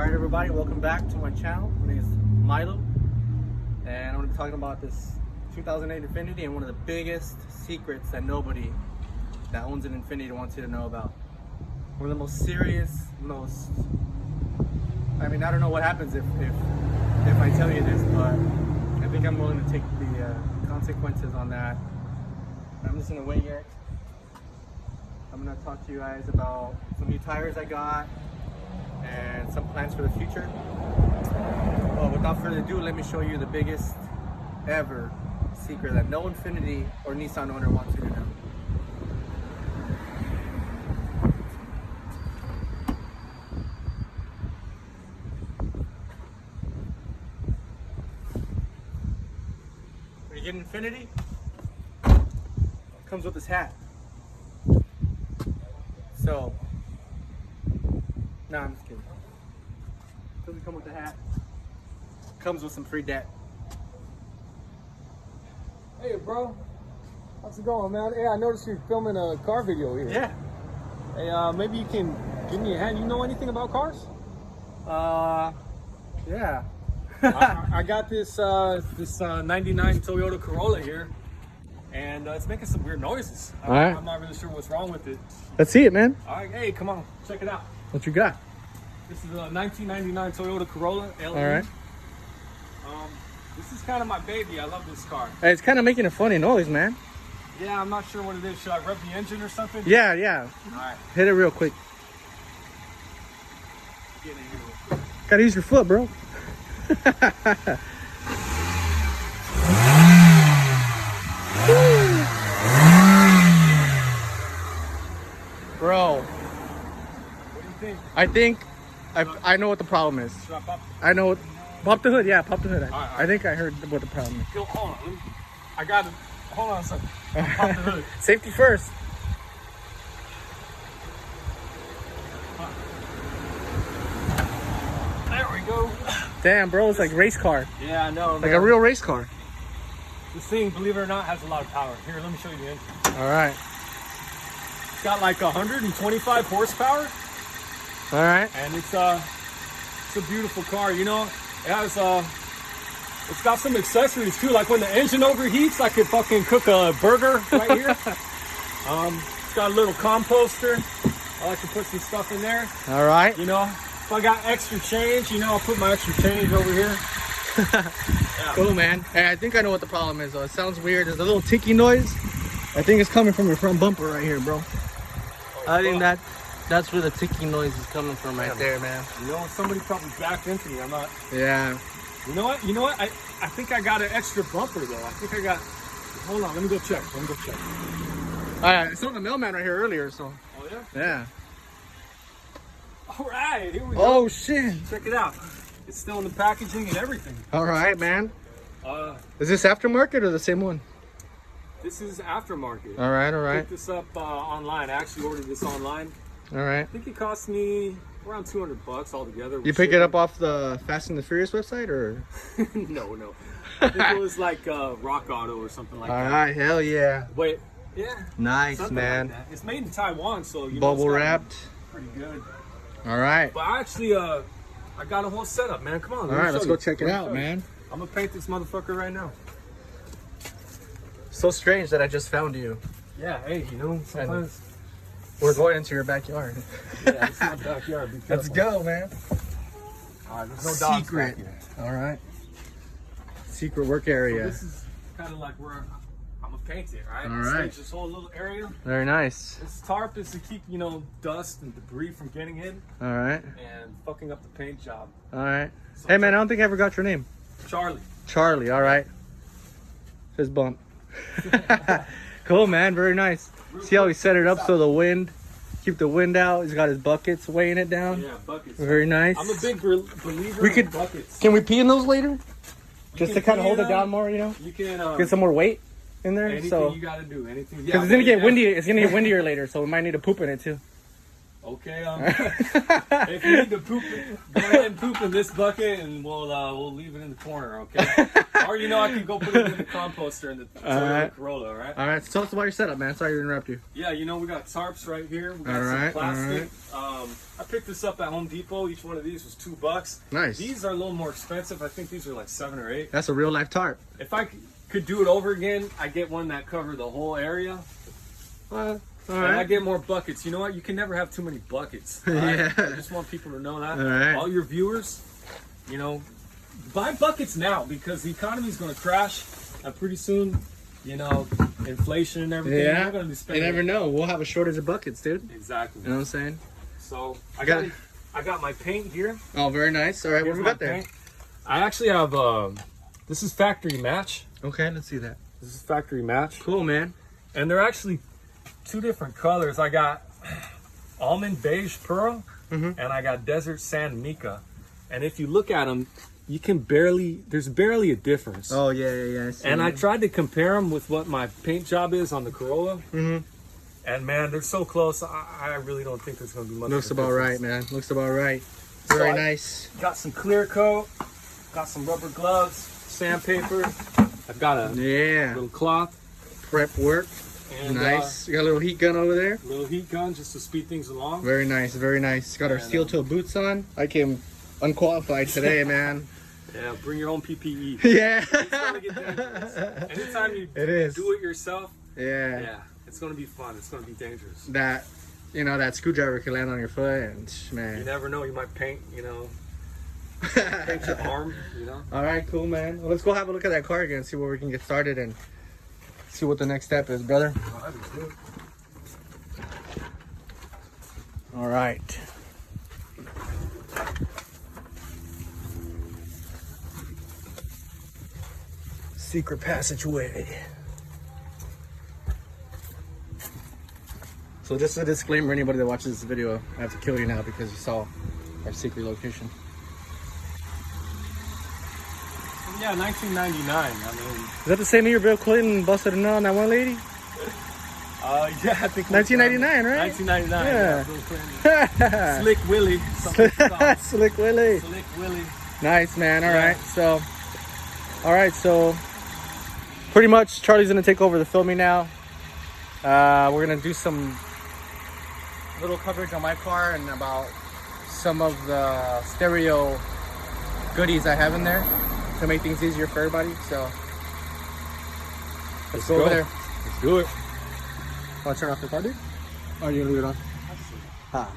Alright everybody, welcome back to my channel. My name is Milo and I'm going to be talking about this 2008 Infiniti and one of the biggest secrets that nobody that owns an Infiniti wants you to know about. One of the most serious, I don't know what happens if I tell you this, but I think I'm willing to take the consequences on that. I'm just going to wait here. I'm going to talk to you guys about some new tires I got and some plans for the future. Well, without further ado, let me show you the biggest ever secret that no Infiniti or Nissan owner wants you to know. When you get an Infiniti, it comes with this hat. So, nah, I'm just kidding. Doesn't come with the hat. Comes with some free debt. Hey, bro. How's it going, man? Hey, I noticed you're filming a car video here. Yeah. Hey, maybe you can give me a hand. You know anything about cars? Yeah. I got this 99 Toyota Corolla here, and it's making some weird noises. Alright. I'm not really sure what's wrong with it. Let's see it, man. All right, hey, come on, check it out. What you got? This is a 1999 Toyota Corolla LE. Alright. This is kind of my baby. I love this car. Hey, it's kind of making a funny noise, man. Yeah, I'm not sure what it is. Should I rev the engine or something? Yeah, yeah. All right. Hit it real quick. Get in here real quick. Gotta use your foot, bro. Bro, What do you think? I know what the problem is. Should I pop? I know what. Pop the hood, yeah, pop the hood. All right. I think I heard what the problem is. Hold on. I got it. Hold on a second. Pop the hood. Safety first. There we go. Damn, bro, it's like race car. Yeah, I know. Like a real race car. This thing, believe it or not, has a lot of power. Here, let me show you the engine. All right. It's got like 125 horsepower, All right. and it's a beautiful car. You know, it has it's got some accessories too. Like when the engine overheats, I could fucking cook a burger right here. It's got a little composter. I like to put some stuff in there. All right. You know, if I got extra change, you know, I'll put my extra change over here. Yeah. Cool, man. Hey, I think I know what the problem is, though. It sounds weird. There's a little ticky noise. I think it's coming from your front bumper right here, bro. I think that's where the ticky noise is coming from right there, man. You know, somebody probably backed into me. I'm not. Yeah. You know what? You know what? I think I got an extra bumper though. I think I got. Hold on. Let me go check. All right. I saw the mailman right here earlier, so. Oh yeah. Yeah. All right. Here we go. Oh, shit. Check it out. It's still in the packaging and everything. All right, man. Uh, Is this aftermarket or the same one? this is aftermarket. All right, all I right. picked this up online. I actually ordered this online. All right. I think it cost me around $200 altogether. You pick it up off the Fast and the Furious website, or? No. I think it was like Rock Auto or something like All that. right, hell yeah. Wait, yeah. Nice, Something man. like that. It's made in Taiwan, so you know, Bubble it's gotta be wrapped. pretty good. All right. But I actually, I got a whole setup, man. Come on. All right, let's go check it out, man. I'm gonna paint this motherfucker right now. So strange that I just found you. Yeah, hey, you know, sometimes. We're going into your backyard. Yeah, it's my backyard. Be careful. Let's go, man. All right, there's no dogs Secret. back here. All right. Secret work So area. this is kind of like where I'm gonna paint it, right? All right. Stage this whole little area. Very nice. This tarp is to keep, you know, dust and debris from getting in All right. and fucking up the paint job. All right. Hey, man, I don't think I ever got your name. Charlie. Charlie. All right. Fist bump. Cool, man. Very nice. See how he set it up so the wind, keep the wind out. He's got his buckets weighing it down. Yeah, buckets. Very nice. I'm a big believer We in could- buckets. Can we pee in those later? Just to can kind of pee hold in it down them. more, you know? You can Get some more weight in there. anything So you gotta do. Anything. because it's gonna get windy. It's gonna get windier later, so we might need to poop in it too. Okay, if you need to poop, go ahead and poop in this bucket, and we'll leave it in the corner, okay? Or I can go put it in the composter in the Toyota Corolla, all right? All right, so tell us about your setup, man. Sorry to interrupt you. Yeah, we got tarps right here. We got some plastic. I picked this up at Home Depot. Each one of these was $2. Nice. These are a little more expensive. I think these are like 7 or 8. That's a real life tarp. If I could do it over again, I get one that covered the whole area. All And right. I get more buckets. You know what? You can never have too many buckets. All right? Yeah. I just want people to know that. All right. All your viewers, buy buckets now because the economy is going to crash. And pretty soon, inflation and everything. Yeah. We're going to be You spending. never know. We'll have a shortage of buckets, dude. Exactly. You know what I'm saying? So I I got my paint here. Oh, very nice. All right, what Here's we my got there? paint. I actually have this is factory match. Okay, let's see that. This is factory match. Cool, man. And they're actually 2 different colors. I got almond beige pearl and I got desert sand mica. And if you look at them, there's barely a difference. Oh, yeah. I see. And I tried to compare them with what my paint job is on the Corolla. And man, they're so close. I really don't think there's going to be much. Looks of a about right, difference. man. Looks about right. So Very I nice. Got some clear coat, got some rubber gloves, sandpaper. I've got a Yeah. little cloth. Prep work. And, Nice. You got a little heat gun over there. Little heat gun just to speed things along. Very nice. Very nice. Got our And, steel toe boots on. I came unqualified today, man. Yeah, bring your own PPE. Yeah. It's gonna get dangerous. Anytime you It is. do it yourself, Yeah. it's gonna be fun. It's gonna be dangerous. That, that screwdriver can land on your foot, and You man. never know. You might paint your arm. All right, cool, man. Well, let's go have a look at that car again, see where we can get started, and see what the next step is, brother. All right. Secret passageway. So just a disclaimer, anybody that watches this video, I have to kill you now because you saw our secret location. Yeah, 1999. I mean, Is that the same year Bill Clinton busted a nut on that one lady? yeah, I think 1999, right? 1999. Yeah. Bill Clinton. Slick Willie. something called. Slick Willie. Slick Willie. Nice, man. All Yeah. right, so pretty much Charlie's gonna take over the filming now. We're gonna do some little coverage on my car and about some of the stereo goodies I have in there to make things easier for everybody. So let's go over there. Let's do it. Want to turn off the car, dude? Or are you gonna leave it on? Ah.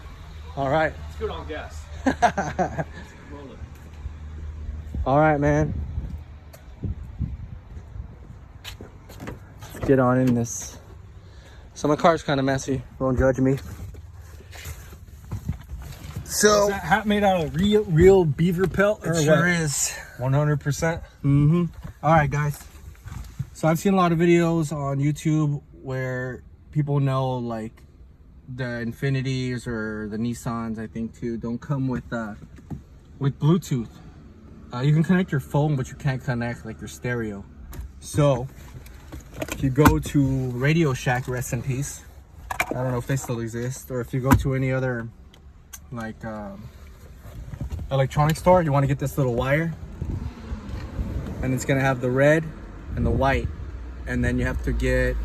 All right. It's good on gas. All right, man. Let's get on in this. So my car's kind of messy. Don't judge me. So Is that hat made out of real beaver pelt? Or it sure what? is. 100%. All right, guys. So I've seen a lot of videos on YouTube where people know like the Infinitis or the Nissans, I think too, don't come with Bluetooth. You can connect your phone, but you can't connect like your stereo. So if you go to Radio Shack, rest in peace. I don't know if they still exist, or if you go to any other like electronic store, you want to get this little wire, and it's gonna have the red and the white, and then you have to get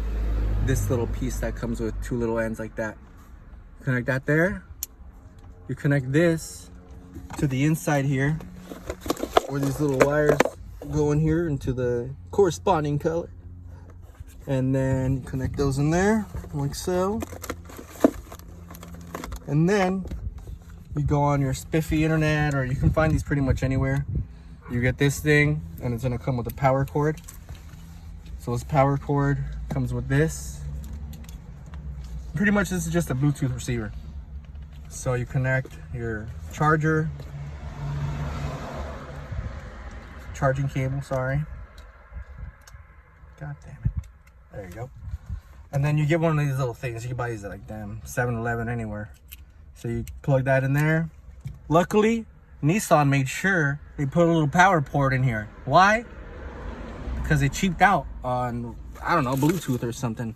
this little piece that comes with 2 little ends like that. Connect that there. You connect this to the inside here, where these little wires go in here into the corresponding color, and then you connect those in there like so, and then you go on your spiffy internet, or you can find these pretty much anywhere. You get this thing, and it's gonna come with a power cord. So this power cord comes with this. Pretty much this is just a Bluetooth receiver. So you connect your charging cable, sorry. God damn it. There you go. And then you get one of these little things. You can buy these at like damn 7-Eleven anywhere. So you plug that in there. Luckily, Nissan made sure they put a little power port in here. Why? Because they cheaped out on, I don't know, Bluetooth or something.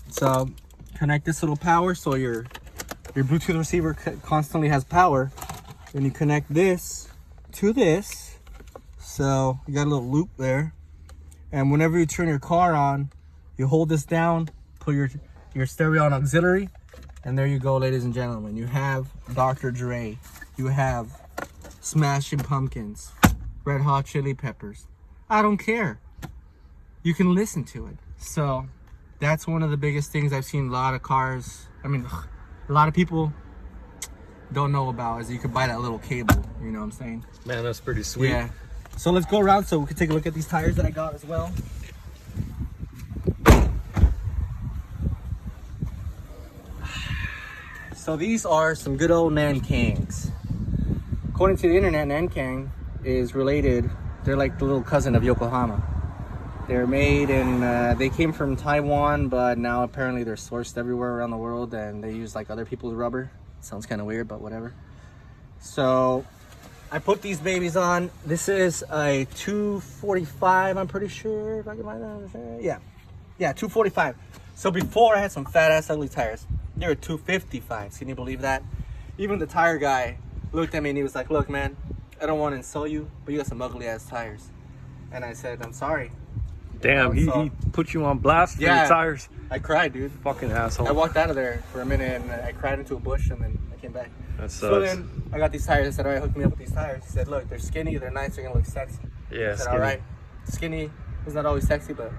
So connect this little power so your your Bluetooth receiver constantly has power. Then you connect this to this. So you got a little loop there. And whenever you turn your car on, you hold this down, put your stereo on auxiliary, and there you go, ladies and gentlemen. You have Dr. Dre. You have Smashing Pumpkins, Red Hot Chili Peppers. I don't care. You can listen to it. So that's one of the biggest things I've seen a lot of cars. I mean, a lot of people don't know about is you could buy that little cable. You know what I'm saying? Man, that's pretty sweet. Yeah. So let's go around so we can take a look at these tires that I got as well. So these are some good old Nankangs. According to the internet, Nankang is related. They're like the little cousin of Yokohama. They're made in, they came from Taiwan, but now apparently they're sourced everywhere around the world and they use like other people's rubber. Sounds kind of weird, but whatever. So I put these babies on. This is a 245, I'm pretty sure. If I can find that. Yeah, 245. So before I had some fat ass ugly tires. They were 255s. Can you believe that? Even the tire guy looked at me and he was like, look, man, I don't want to insult you, but you got some ugly ass tires. And I said, I'm sorry. Damn, he put you on blast for your tires. I cried, dude. Fucking asshole. I walked out of there for a minute and I cried into a bush and then I came back. That sucks. So then I got these tires. I said, all right, hook me up with these tires. He said, look, they're skinny, they're nice, they're gonna look sexy. Yeah, I said, skinny. all right, skinny is not always sexy, but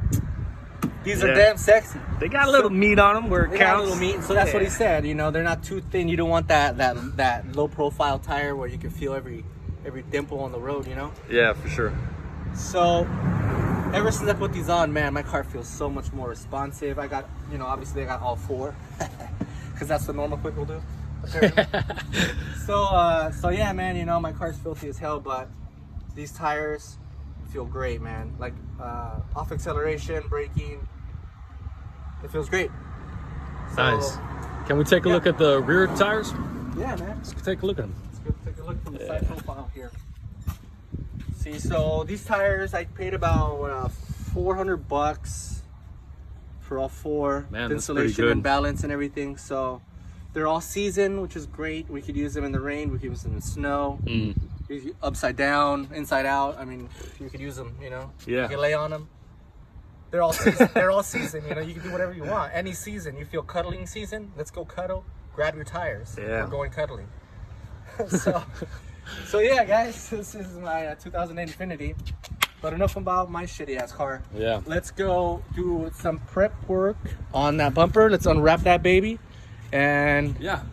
these are damn sexy. They got a little meat on them where it They got a counts. little meat, so that's what he said. You know, they're not too thin. You don't want that low profile tire where you can feel every dimple on the road. You know. Yeah, for sure. So ever since I put these on, man, my car feels so much more responsive. I got, you know, obviously I got all four, because that's what normal quick will do. So yeah, man, you know, my car's filthy as hell, but these tires feel great, man. Like off acceleration, braking, it feels great. So, Nice. Can we take a look at the rear tires? Yeah, man. Let's take a look at them. Let's go take a look from the side profile here. See, so these tires, I paid about $400 for all four. Man, that's pretty insulation good. and balance and everything. So they're all season, which is great. We could use them in the rain. We could use them in the snow. Upside down, inside out. I mean, you could use them. You know. Yeah. You can lay on them. They're all season. They're all season. You know, you can do whatever you want. Any season. You feel cuddling season? Let's go cuddle. Grab your tires. Yeah. We're going cuddling. So yeah, guys, this is my 2008 Infiniti. But enough about my shitty ass car. Yeah. Let's go do some prep work on that bumper. Let's unwrap that baby. And Yeah.